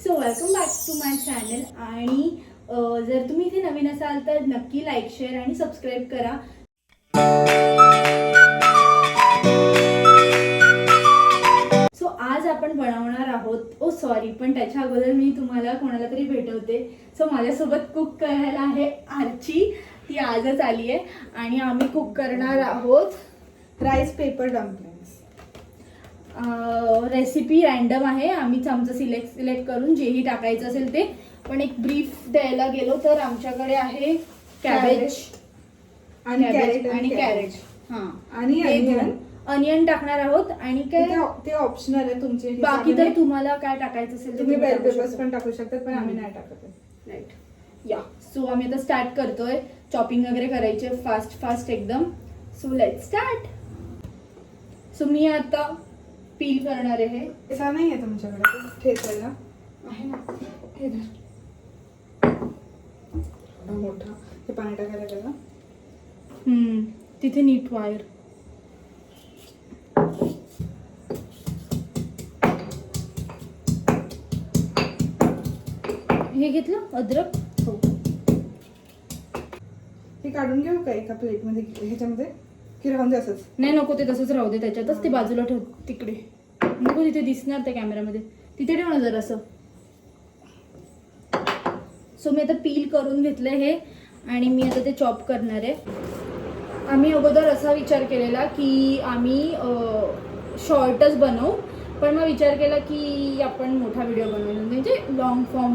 So welcome back to my channel. आणि जर तुम्ही इथे नवीन असाल तर नक्की लाईक, शेअर आणि सबस्क्राईब करा. सो आज आपण बनवणार आहोत सॉरी पण त्याच्या अगोदर मी तुम्हाला कोणाला तरी भेटवते. सो माझ्यासोबत कुक करायला आहे आर्ची. ती आजच आली आहे आणि आम्ही कुक करणार आहोत rice paper dumplings. Recipe random आहे. आम्हीच आमचं सिलेक्ट करून जेही टाकायचं असेल ते. पण एक ब्रीफ द्यायला गेलो तर आमच्याकडे आहे कॅबेज आणि कॅरेट हां आणि अनियन टाकणार आहोत. आणि काय ते ऑप्शनल आहे तुमचे. बाकी तर तुम्हाला काय टाकायचं असेल तुम्ही बेल पेपर्स पण टाकू शकतात पण आम्ही नाही टाकत. राईट या. सो आम्ही आता स्टार्ट करतोय. चॉपिंग वगैरे करायचे फास्ट एकदम. So let start. सो मी आता पील करणार आहे. असा नाही आहे तुमच्याकडे ठेचायला आहे ना हे मोठा हे पाणी टाकायला गेलं. तिथे नीट वायर. हे घेतलं अद्रक. हो हे काढून घेऊ का एका प्लेटमध्ये ह्याच्यामध्ये की राहून दे असंच. नाही नको ते तसंच राहू दे त्याच्यातच. ते बाजूला ठेव तिकडे. नको तिथे दिसणार त्या कॅमेरामध्ये. तिथे ठेव ना जरासं. सो मी आता पील करून घेतलं हे आणि मी आता ते चॉप करणार आहे. आम्ही अगोदर असा विचार केलेला की आम्ही शॉर्टच बनवू. पण मग विचार केला की आपण मोठा व्हिडिओ बनवू म्हणजे लॉंग फॉर्म.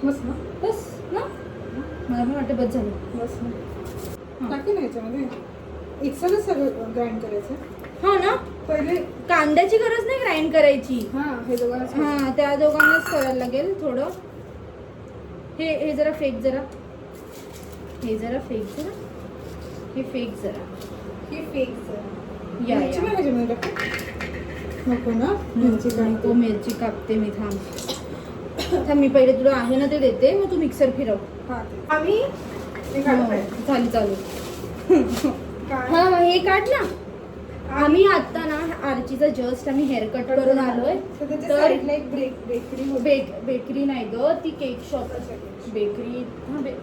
मस्त ना. बस ना मला पण वाटतं बस झालं. बस ना टाकी ना ह्याच्यामध्ये एकसारच सगळं ग्राइंड करायचं. हा ना. पहिले कांद्याची गरज नाही ग्राइंड करायची. हे दोघांना त्या दोघांनाच करायला लागेल थोडं. हे जरा फेक जरा. हे जरा फेक जरा. हे फेक जरा. हे फेक या ह्याच्यामध्ये नको ना. तो मिरची कापते मी. थांब मी पहिले तुला आहे ना ते देते मग तू मिक्सर फिरव. आम्ही झाली चालू. हा हे काढ ना. आम्ही आता ना आर्चीचा जस्ट आम्ही हेअर कट करून आलोय. तर बेकरी नाही ग ती केक शॉप. बेकरी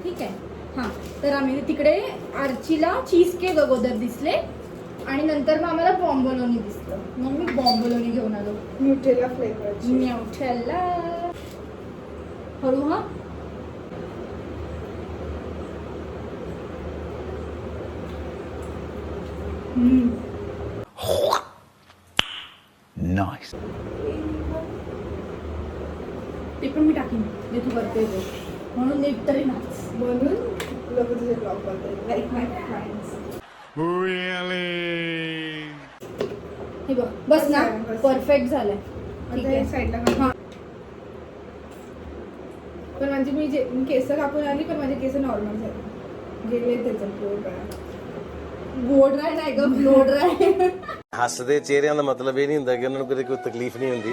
ठीक आहे. हां तर आम्ही तिकडे आर्चीला चीज केक अगोदर दिसले आणि नंतर मग आम्हाला बॉम्बोलोनी दिसलं. मग मी बॉम्बोलोनी घेऊन आलो. Nutella flavour. न्यूटेला हळू. हा नाइस. ते पण मी टाकीन जे तू करते म्हणून नीट तरी नाच. म्हणून लोक तुझे ब्लॉग बघतात लाईक माय फ्रेंड्स. हे बघ बस ना. परफेक्ट झालंय. ठीक आहे साईडला. पण म्हणजे मी केस कापून आली पण माझे केस नॉर्मल झाले. गेले त्याचं ਗੋੜ ਨਹੀਂ ਗਾ ਫਲੋੜ ਰਿਹਾ. ਹੱਸਦੇ ਚਿਹਰਿਆਂ ਦਾ ਮਤਲਬ ਇਹ ਨਹੀਂ ਹੁੰਦਾ ਕਿ ਉਹਨਾਂ ਨੂੰ ਕਦੇ ਕੋਈ ਤਕਲੀਫ ਨਹੀਂ ਹੁੰਦੀ.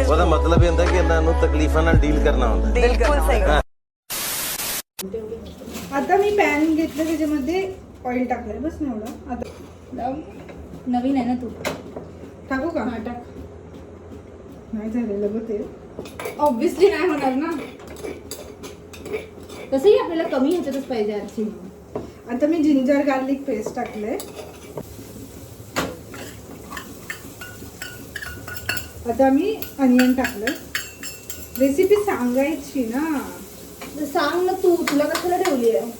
ਉਹਦਾ ਮਤਲਬ ਇਹ ਹੁੰਦਾ ਕਿ ਇਹਨਾਂ ਨੂੰ ਤਕਲੀਫਾਂ ਨਾਲ ਡੀਲ ਕਰਨਾ ਹੁੰਦਾ. बिलकुल सही. आता मी पॅन घेतलं त्याच्यामध्ये ऑइल टाकलंय बस ना एवढं. आता नवीन आहे ना तू. टाकू का. हा टाक. नाही झालेलं बघ ते. ऑब्विसली नाही होणार ना. तसंही आपल्याला कमी ह्याच्यातच पाहिजे आरची. आता मी जिंजर गार्लिक पेस्ट टाकलंय. आता मी अनियन टाकलं. रेसिपी सांगायची ना. सांग ना तू. तुला कशाला ठेवली आहे.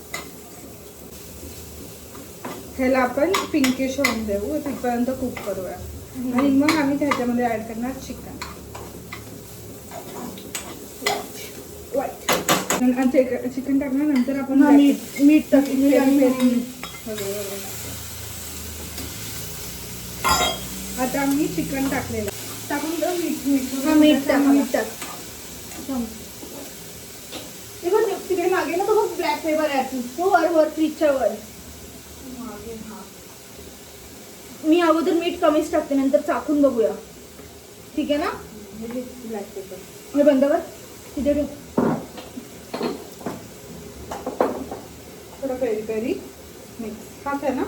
ह्याला आपण पिंकिश होऊन देऊ तिथपर्यंत कुक करूया. आणि मग आम्ही त्याच्यामध्ये ऍड करणार चिकन. चिकन टाकल्यानंतर आपण मीठ टाकली. आता आम्ही चिकन टाकलेलं टाकून देऊ. मीठ टाक. हे बघ तिकडे मागे ना बघ ब्लॅक पेपर आहे. तो वर फ्रीजच्या वर. मी अगोदर मीठ कमीच टाकते नंतर चाकून बघूया. ठीक आहे ना. ब्लॅक पेपर हे बंद कर. तिथे ठेव. थोडं पेरी पेरी मिक्स. हाच आहे ना.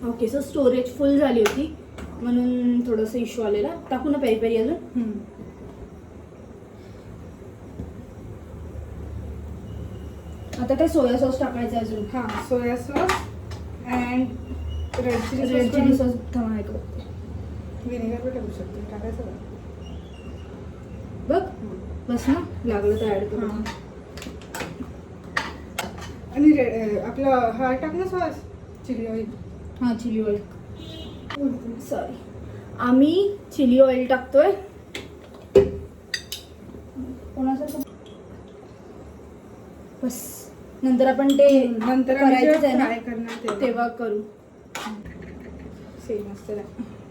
ओके. सो स्टोरेज फुल झाली होती म्हणून थोडंसं इश्यू आलेला. टाकू ना पेरी पेरी अजून. आता काय सोया सॉस टाकायचं अजून. हां, soya sauce and red red chilli sauce थांबा ऐकू. विनेगर पण टाकू शकते, टाकायचं का? बघ बस ना, लागलं तर ऍड करू. हां. आणि आपलं हा टाक ना सॉस, चिली ऑइल. हां चिली ऑइल, सॉरी आम्ही चिली ऑइल टाकतोय. कोणाचं बस, नंतर आपण ते नंतर करायचंच आहे ना, फ्राय करणार तेव्हा करू. सेम असतं.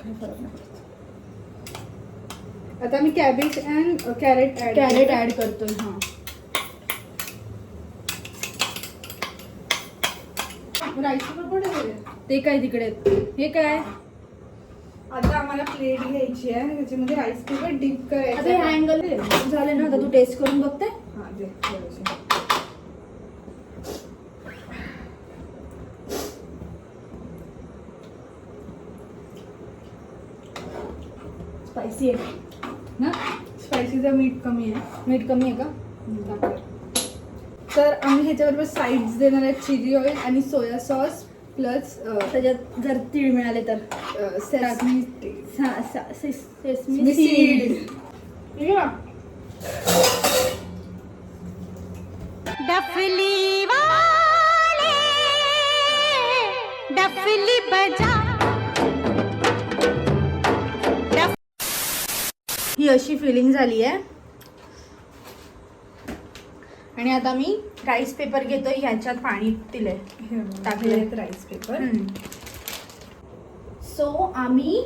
काय फरक नाही पडत. आता मी कॅबेज अँड कॅरेट ऍड करतोय. हां राईस पेपर पण आहे. ते काय तिकडे आहेत. हे काय आता आम्हाला प्लेट घ्यायची आहे आणि त्याच्यामध्ये राईस पेपर डीप करायचं. आता हे अँगल झाले ना, आता तू टेस्ट करून बघते. हां दे थोडंसं. स्पायसी आहे ना, स्पायसीचं मीठ कमी आहे. मीठ कमी आहे का. तर आम्ही ह्याच्याबरोबर साईड्स देणार आहेत, चिली ऑइल आणि सोया सॉस प्लस त्याच्यात जर तीळ मिळाले तर सेसमी सेसमी सीड. ठीक आहे. डफली वाले डफली बजा. ही अशी फिलिंग झाली आहे. आणि आता मी राईस पेपर घेतोय, ह्याच्यात पाणी दिलंय, टाकलंय राईस पेपर. सो आम्ही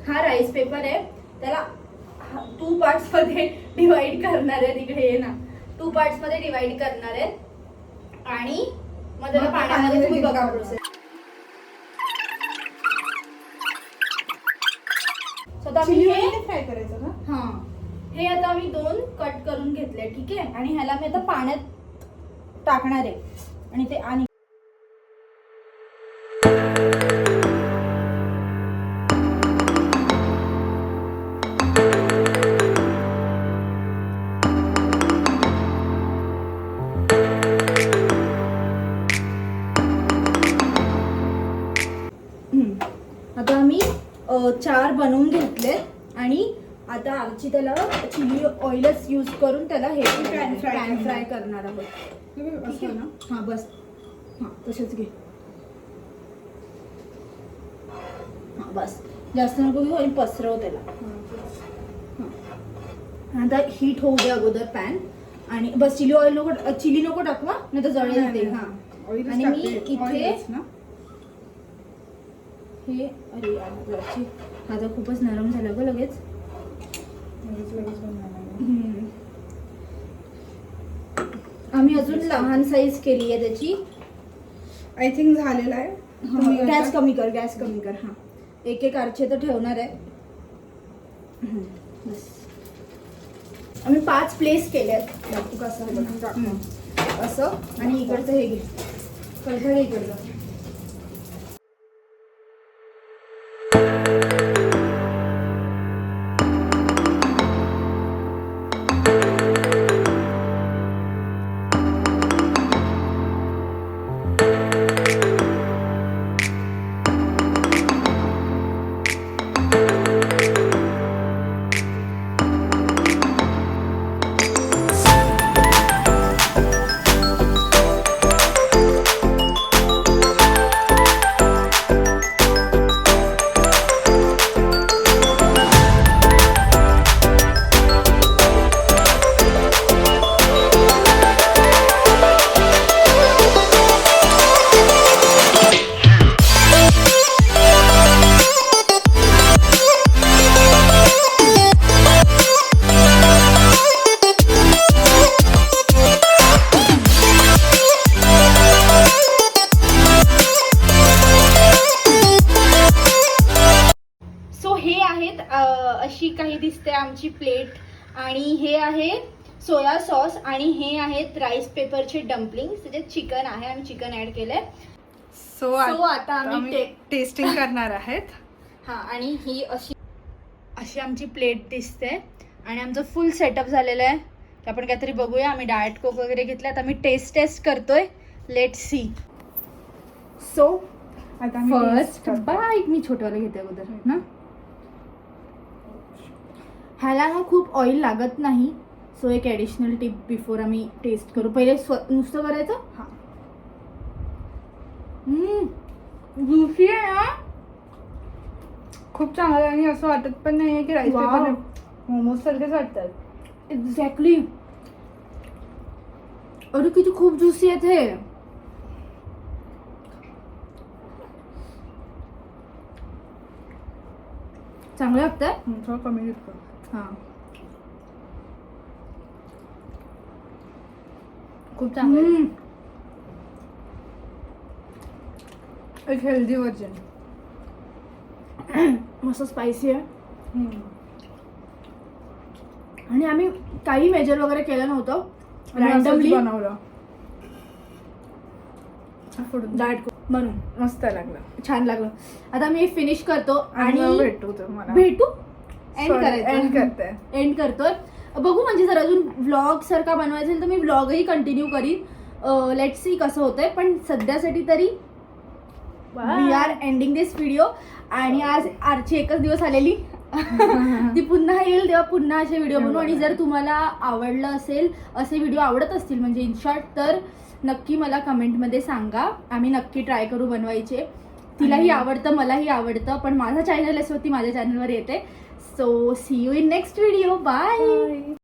हा राईस पेपर आहे, त्याला 2 पार्ट्स मध्ये डिवाइड करणार आहे. तिकडे ये ना, 2 पार्ट्स मध्ये डिवाइड करणार आहे आणि मग त्याला पाण्यामध्ये तुम्ही बघा प्रोसेस. सो आता आम्ही हे फ्राय करायचं ना. हां, हे आता आम्ही 2 कट करून घेतले. ठीक आहे. आणि ह्याला मी आता पाण्यात टाकणार आहे आणि ते आणि आता आम्ही 4 बनवून घेतले आणि आता आमची त्याला चिली ऑइलच यूज करून त्याला हे पॅन फ्राय करणार आहोत. असं ना. हां बस, हां तसंच घे. हां बस, जास्त नको घेऊ आणि पसरव त्याला. हां आता हीट होऊ दे अगोदर पॅन. आणि बस चिली ऑइल नको, चिली नको टाकवा नाही तर जळेल ते. हां आणि मी इथे हे अरे याची आता खूपच नरम झालं गं लगेच. आम्ही अजून लहान साईज केली आहे त्याची. आय थिंक झालेला आहे. गॅस कमी कर, गॅस कमी कर. हां एक आरचे तर ठेवणार आहे. बस आम्ही 5 प्लेस केल्यात. तू कसं असं आणि इकडचं हे घे, कडकडे इकडचं. अशी काही दिसते आमची प्लेट. आणि हे आहे सोया सॉस आणि हे आहेत राईस पेपरचे डम्पलिंग्स. त्याच्यात चिकन आहे आणि चिकन ऍड केलंय. सो आता आम्ही टेस्टिंग करणार आहेत. हा आणि ही अशी आमची प्लेट दिसते आणि आमचं फुल सेटअप झालेलं आहे. तर आपण काहीतरी बघूया. आम्ही डाएट कोक वगैरे घेतला, आता आम्ही टेस्ट करतोय. Let see. सो आता आम्ही फर्स्ट taste करतो. बाईट मी छोटवाला घेते अगोदर ना. ह्याला ना खूप ऑइल लागत नाही. सो एक ॲडिशनल टिप बिफोर आम्ही टेस्ट करू. पहिले नुसतं करायचं. हा. जुशी आहे ना. खूप चांगलं आहे आणि असं वाटत पण नाहीये की राईस Wow. पेपर मोमोज सारखेच वाटतात. एक्झॅक्टली. अरे किती खूप ज्युसी आहेत हे. चांगलं लागतंय. थोडं कमी घेतो. हा खूप चांगलं. एक हेल्दी व्हर्जन. मस्त स्पायसी आहे. आणि आम्ही काही मेजर वगैरे केलं नव्हतं. रॅन्डमली बनवलं. डाएट बनवून मस्त लागलं. छान लागलं. आता मी फिनिश करतो आणि आणि भेटू तुम्हाला. भेटू. एंड Sorry, करायचं. end करते. एंड करतोय. बघू म्हणजे जर अजून व्लॉग सारखा बनवायचा असेल तर मी व्लॉगही कंटिन्यू करीन. लेट सी कसं होतंय. पण सध्यासाठी तरी we are ending this video. आणि आज आरची एकच दिवस आलेली. ती पुन्हा येईल तेव्हा पुन्हा असे व्हिडिओ बनवू. आणि जर तुम्हाला आवडलं असेल, असे व्हिडिओ आवडत असतील म्हणजे इन शॉर्ट, तर नक्की मला कमेंटमध्ये सांगा. आम्ही नक्की ट्राय करू बनवायचे. तिलाही आवडतं, मलाही आवडतं. पण माझा चॅनल असं ती माझ्या चॅनलवर येते. So see you in next video. Bye.